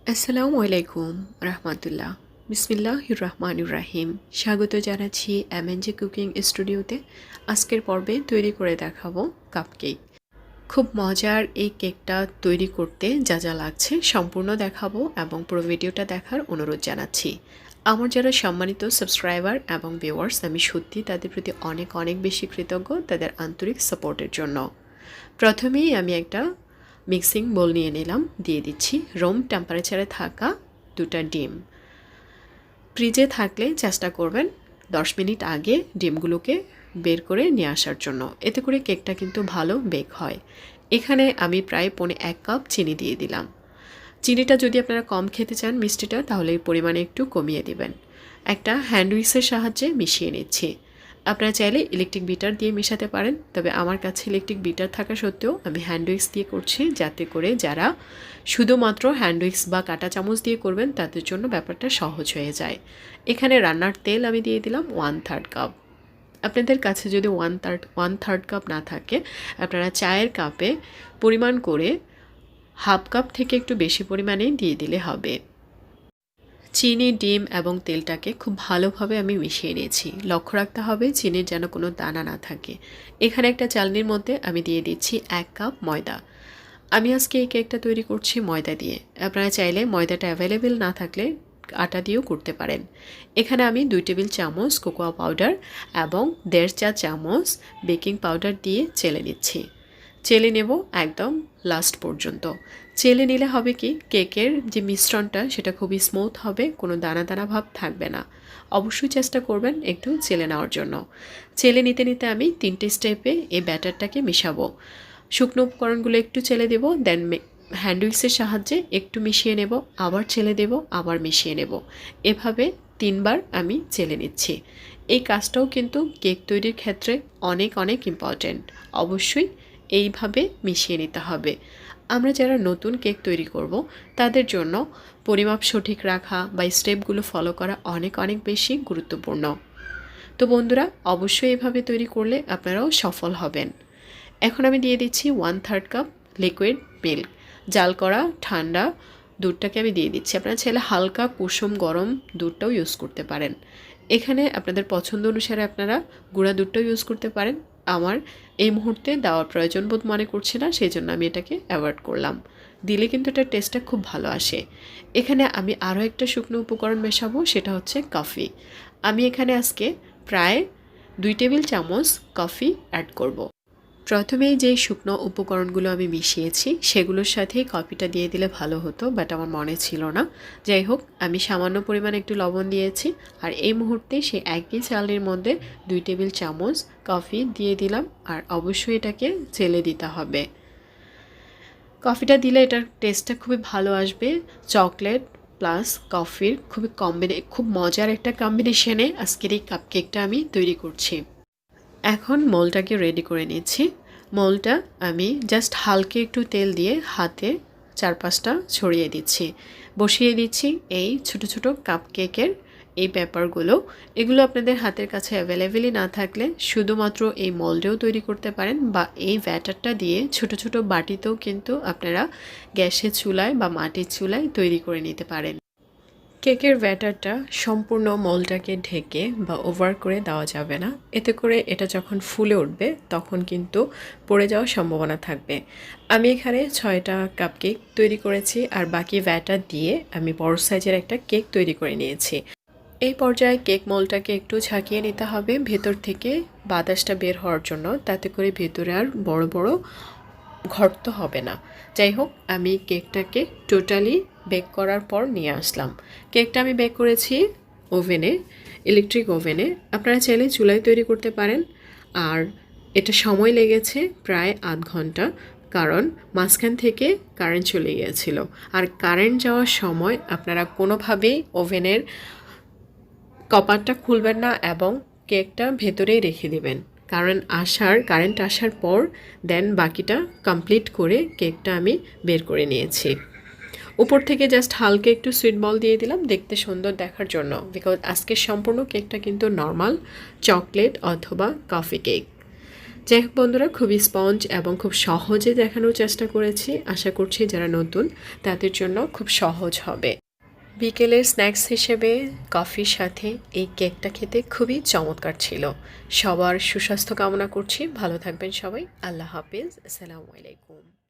আসসালামু আলাইকুম রহমতুল্লাহ। বিসমিল্লাহির রহমানির রাহিম। স্বাগত জানাচ্ছি এমএনজে কুকিং স্টুডিওতে। আজকের পর্বে তৈরি করে দেখাবো কাপকেক। খুব মজার এই কেকটা তৈরি করতে যা যা লাগছে সম্পূর্ণ দেখাবো এবং পুরো ভিডিওটা দেখার অনুরোধ জানাচ্ছি। আমার যারা সম্মানিত সাবস্ক্রাইবার এবং ভিউয়ার্স, আমি সত্যি তাদের প্রতি অনেক অনেক বেশি কৃতজ্ঞ তাদের আন্তরিক সাপোর্টের জন্য। প্রথমেই আমি একটা মিক্সিং বোল নিয়ে নিলাম, দিয়ে দিচ্ছি রুম টেম্পারেচারে থাকা 2টা ডিম। ফ্রিজে থাকলে চেষ্টা করবেন 10 মিনিট আগে ডিমগুলোকে বের করে নিয়ে আসার জন্য, এতে করে কেকটা কিন্তু ভালো বেক হয়। এখানে আমি প্রায় 1 কাপ চিনি দিয়ে দিলাম। চিনিটা যদি আপনারা কম খেতে চান মিষ্টিটা, তাহলে এই পরিমাণে একটু কমিয়ে দিবেন। একটা হ্যান্ড উইক্সের সাহায্যে মিশিয়ে নিচ্ছি। আপনারা চাইলে ইলেকট্রিক বিটার দিয়ে মেশাতে পারেন, তবে আমার কাছে ইলেকট্রিক বিটার থাকা সত্ত্বেও আমি হ্যান্ড উইক্স দিয়ে করছি, যাতে করে যারা শুধুমাত্র হ্যান্ড উইক্স বা কাঁটা চামচ দিয়ে করবেন তাদের জন্য ব্যাপারটা সহজ হয়ে যায়। এখানে রান্নার তেল আমি দিয়ে দিলাম 1/3 কাপ। আপনাদের কাছে যদি ওয়ান থার্ড কাপ না থাকে, আপনারা চায়ের কাপে পরিমাণ করে হাফ কাপ থেকে একটু বেশি পরিমাণে দিয়ে দিলে হবে। চিনি, ডিম এবং তেলটাকে খুব ভালোভাবে আমি মিশিয়ে নিয়েছি। লক্ষ্য রাখতে হবে চিনির যেন কোনো দানা না থাকে। এখানে একটা চালনির মধ্যে আমি দিয়ে দিচ্ছি 1 কাপ ময়দা। আমি আজকে এই কেকটা তৈরি করছি ময়দা দিয়ে। আপনারা চাইলে ময়দাটা অ্যাভেলেবেল না থাকলে আটা দিয়েও করতে পারেন। এখানে আমি 2 টেবিল চামচ কোকোয়া পাউডার এবং 1.5 চা চামচ বেকিং পাউডার দিয়ে চেলে নিচ্ছি। চেলে নেব একদম লাস্ট পর্যন্ত। চেলে নিলে হবে কি, কেকের যে মিশ্রণটা সেটা খুবই স্মুথ হবে, কোনো দানা দানা ভাব থাকবে না। অবশ্যই চেষ্টা করবেন একটু চেলে নেওয়ার জন্য। চেলে নিতে নিতে আমি 3টে স্টেপে এই ব্যাটারটাকে মিশাবো। শুকনো উপকরণগুলো একটু চেলে দেব, দেন হ্যান্ড উইক্সের সাহায্যে একটু মিশিয়ে নেব, আবার চেলে দেব, আবার মিশিয়ে নেব। এভাবে 3বার আমি চেলে নিচ্ছি। এই কাজটাও কিন্তু কেক তৈরির ক্ষেত্রে অনেক অনেক ইম্পর্ট্যান্ট। অবশ্যই এইভাবে মিশিয়ে নিতে হবে। আমরা যারা নতুন কেক তৈরি করব তাদের জন্য পরিমাপ সঠিক রাখা বা স্টেপগুলো ফলো করা অনেক অনেক বেশি গুরুত্বপূর্ণ। তো বন্ধুরা, অবশ্যই এভাবে তৈরি করলে আপনারাও সফল হবেন। এখন আমি দিয়ে দিচ্ছি 1/3 কাপ লিকুইড মিল্ক। জাল করা ঠান্ডা দুধটাকে আমি দিয়ে দিচ্ছি। আপনারা চাইলে হালকা কুসুম গরম দুধটাও ইউজ করতে পারেন। এখানে আপনাদের পছন্দ অনুসারে আপনারা গুঁড়া দুধটাও ইউজ করতে পারেন। আমার এই মুহূর্তে দেওয়ার প্রয়োজন বোধ মনে করছি না, সেই জন্য আমি এটাকে অ্যাভয়েড করলাম। দিলে কিন্তু এটার টেস্টটা খুব ভালো আসে। এখানে আমি আরও একটা শুকনো উপকরণ মেশাবো, সেটা হচ্ছে কফি। আমি এখানে আজকে প্রায় 2 টেবিল চামচ কফি অ্যাড করব। প্রথমেই যেই শুকনো উপকরণগুলো আমি মিশিয়েছি সেগুলোর সাথে কফিটা দিয়ে দিলে ভালো হতো, বাট আমার মনে ছিল না। যাই হোক, আমি সামান্য পরিমাণে একটু লবণ দিয়েছি। আর এই মুহূর্তে সেই একই চালের মধ্যে 2 টেবিল চামচ কফি দিয়ে দিলাম। আর অবশ্যই এটাকে চেলে দিতে হবে। কফিটা দিলে এটার টেস্টটা খুবই ভালো আসবে। চকলেট প্লাস কফির খুব মজার একটা কম্বিনেশনে আজকের এই কাপকেকটা আমি তৈরি করছি। এখন মোলটাকে রেডি করে নিচ্ছি। মোলটা আমি জাস্ট হালকা একটু তেল দিয়ে হাতে 4-5টা ছড়িয়ে দিচ্ছি। বসিয়ে দিচ্ছি এই ছোট ছোট কাপকেকের এই পেপারগুলো। এগুলো আপনাদের হাতের কাছে অ্যাভেলেবেলই না থাকলে শুধুমাত্র এই মোল্ডেও তৈরি করতে পারেন, বা এই ব্যাটারটা দিয়ে ছোট ছোট বাটিতেও কিন্তু আপনারা গ্যাসের চুলায় বা মাটির চুলায় তৈরি করে নিতে পারেন। কেকের ব্যাটারটা সম্পূর্ণ মোলটাকে ঢেকে বা ওভার করে দেওয়া যাবে না, এতে করে এটা যখন ফুলে উঠবে তখন কিন্তু পড়ে যাওয়ার সম্ভাবনা থাকবে। আমি এখানে 6টা কাপকেক তৈরি করেছি, আর বাকি ব্যাটার দিয়ে আমি বড় সাইজের একটা কেক তৈরি করে নিয়েছি। এই পর্যায়ে কেক মোলটাকে একটু ঝাঁকিয়ে নিতে হবে ভেতর থেকে বাতাসটা বের হওয়ার জন্য, তাতে করে ভেতরে আর বড় বড় ঘর্ত হবে না। যাই হোক, আমি কেকটাকে টোটালি বেক করার পর নিয়ে আসলাম। কেকটা আমি বেক করেছি ওভেনে, ইলেকট্রিক ওভেনে। আপনারা চাইলে চুলায় তৈরি করতে পারেন। আর এটা সময় লেগেছে প্রায় আধ ঘন্টা, কারণ মাঝখান থেকে কারেন্ট চলে গিয়েছিল। আর কারেন্ট যাওয়ার সময় আপনারা কোনোভাবেই ওভেনের কপারটা খুলবেন না এবং কেকটা ভেতরেই রেখে দিবেন। কারেন্ট আসার পর দেন বাকিটা কমপ্লিট করে কেকটা আমি বের করে নিয়েছি। উপর থেকে জাস্ট হালকা একটু সুইট বল দিয়ে দিলাম দেখতে সুন্দর দেখার জন্য, বিকজ আজকের সম্পূর্ণ কেকটা কিন্তু নর্মাল চকলেট অথবা কফি কেক। যাই হোক বন্ধুরা, খুবই স্পঞ্জ এবং খুব সহজে দেখানোর চেষ্টা করেছি। আশা করছি যারা নতুন তাদের জন্য খুব সহজ হবে। বিকেলের স্ন্যাক্স হিসেবে কফির সাথে এই কেকটা খেতে খুবই চমৎকার ছিল। সবার সুস্বাস্থ্য কামনা করছি। ভালো থাকবেন সবাই। আল্লাহ হাফেজ। আসসালামু আলাইকুম।